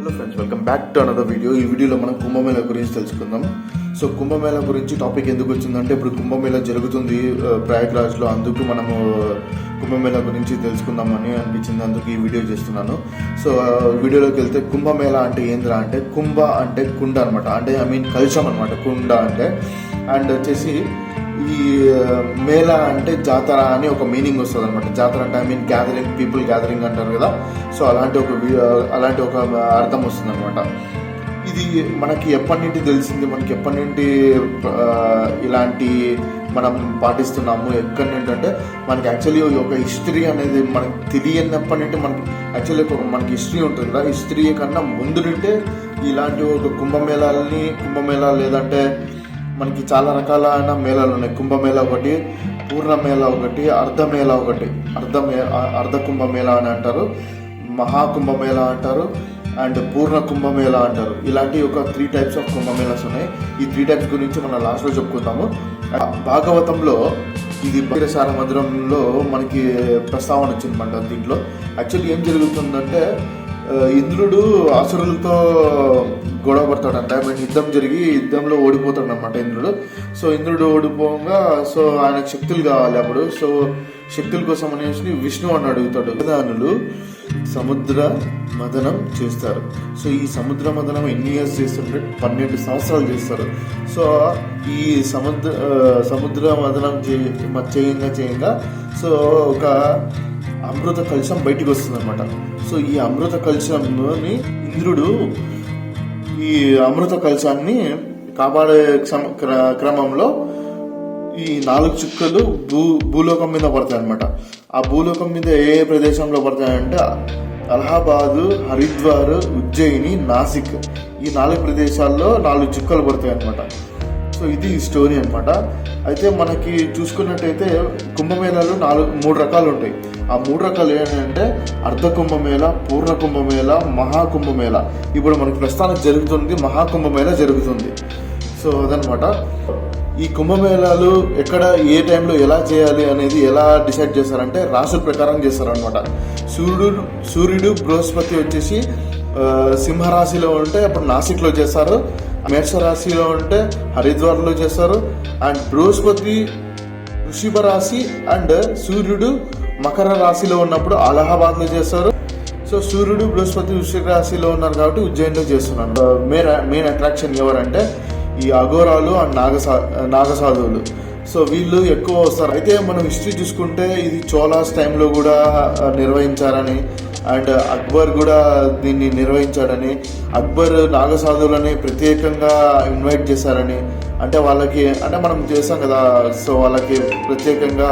Hello friends, welcome back to another video. ఈ వీడియోలో మనం కుంభమేళా గురించి తెలుసుకుందాం. సో కుంభమేళా గురించి టాపిక్ ఎందుకు వచ్చిందంటే, ఇప్పుడు కుంభమేళా జరుగుతుంది ప్రయాగ్రాజ్లో, అందుకు మనము కుంభమేళా గురించి తెలుసుకుందామని అనిపించింది, అందుకు ఈ వీడియో చేస్తున్నాను. సో వీడియోలోకి వెళ్తే, కుంభమేళా అంటే ఏంద్రా అంటే, కుంభ అంటే కుండ అనమాట, అంటే కలుషం అనమాట కుండ అంటే. అండ్ వచ్చేసి ఈ మేళా అంటే జాతర అని ఒక మీనింగ్ వస్తుంది అనమాట. జాతర అంటే గ్యాదరింగ్, పీపుల్ గ్యాదరింగ్ అంటారు కదా. సో అలాంటి ఒక అర్థం వస్తుంది అనమాట. ఇది మనకి ఎప్పటి నుండి తెలిసింది, మనకి ఎప్పటి నుండి ఇలాంటి మనం పాటిస్తున్నాము, ఎక్కడి నుండి అంటే మనకి యాక్చువల్లీ ఒక హిస్టరీ అనేది మనకి తెలియనప్పటి నుండి యాక్చువల్లీ మనకి హిస్టరీ ఉంటుంది కదా. హిస్టరీ కన్నా ముందు నుండే ఇలాంటి ఒక కుంభమేళా లేదంటే మనకి చాలా రకాలైన మేళాలు ఉన్నాయి. కుంభమేళా ఒకటి, పూర్ణమేళా ఒకటి, అర్ధమేళా ఒకటి, అర్ధ కుంభమేళా అని అంటారు, మహాకుంభమేళా అంటారు, అండ్ పూర్ణ కుంభమేళా అంటారు. ఇలాంటి ఒక 3 types ఆఫ్ కుంభమేళాస్ ఉన్నాయి. ఈ 3 types గురించి మనం లాస్ట్లో చెప్పుకుందాము. భాగవతంలో ఇది సార మందిరంలో మనకి ప్రస్తావన వచ్చిందన్నమాట. దీంట్లో యాక్చువల్లీ ఏం జరుగుతుందంటే, ఇంద్రుడు అసురులతో గొడవ పడతాడంట. యుద్ధంలో ఓడిపోతాడు అనమాట ఇంద్రుడు. సో ఇంద్రుడు ఓడిపోగా, సో ఆయనకు శక్తులు కావాలి. అప్పుడు సో శక్తుల కోసం అనేసి విష్ణు అని అడుగుతాడు. వేదానులు సముద్ర మదనం చేస్తారు. సో ఈ సముద్ర మదనం ఎన్ని ఇయర్స్ చేస్తుంటే 12 సంవత్సరాలు చేస్తారు. సో ఈ సముద్ర మదనం చేయంగా సో ఒక అమృత కలశం బయటికి వస్తుంది అనమాట. సో ఈ అమృత కలశంలోని ఇంద్రుడు ఈ అమృత కలశాన్ని కాపాడే క్రమంలో ఈ 4 చుక్కలు భూలోకం మీద పడతాయి అనమాట. ఆ భూలోకం మీద ఏ ప్రదేశంలో పడతాయంటే, అలహాబాదు, హరిద్వార్, ఉజ్జయిని, నాసిక్, ఈ 4 ప్రదేశాల్లో 4 చుక్కలు పడతాయి అనమాట. సో ఇది స్టోరీ అనమాట. అయితే మనకి చూసుకున్నట్టయితే కుంభమేళాలు 3 రకాలు ఉంటాయి. ఆ 3 రకాలు ఏంటంటే అర్ధ కుంభమేళా, పూర్ణ కుంభమేళా, మహాకుంభమేళా. ఇప్పుడు మనకి ప్రస్తుతానికి జరుగుతుంది మహాకుంభమేళా జరుగుతుంది. సో అదనమాట. ఈ కుంభమేళాలు ఎక్కడ, ఏ టైంలో ఎలా చేయాలి అనేది ఎలా డిసైడ్ చేస్తారంటే, రాసుల ప్రకారం చేస్తారనమాట. సూర్యుడు బృహస్పతి వచ్చేసి సింహరాశిలో ఉంటే అప్పుడు నాసిక్లో చేస్తారు, మేషరాశిలో ఉంటే హరిద్వార్లో చేస్తారు, అండ్ బృహస్పతి వృషభ రాశి అండ్ సూర్యుడు మకర రాశిలో ఉన్నప్పుడు అలహాబాద్లో చేస్తారు. సో సూర్యుడు బృహస్పతి వృషభ రాశిలో ఉన్నారు కాబట్టి ఉజ్జయిన్లో చేస్తున్నారు. మెయిన్ అట్రాక్షన్ ఎవరంటే ఈ అఘోరాలు అండ్ నాగసాధువులు. సో వీళ్ళు ఎక్కువ వస్తారు. అయితే మనం హిస్టరీ చూసుకుంటే ఇది చోళాస్ టైంలో కూడా నిర్వహించారని, అండ్ అక్బర్ కూడా దీన్ని నిర్వహించాడని, అక్బర్ నాగసాధువులని ప్రత్యేకంగా ఇన్వైట్ చేశారని, అంటే వాళ్ళకి మనం చేస్తాం కదా, సో వాళ్ళకి ప్రత్యేకంగా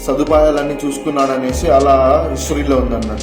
సదుపాయాలన్నీ చూసుకున్నాడనేసి అలా హిస్టరీలో ఉందన్నమాట.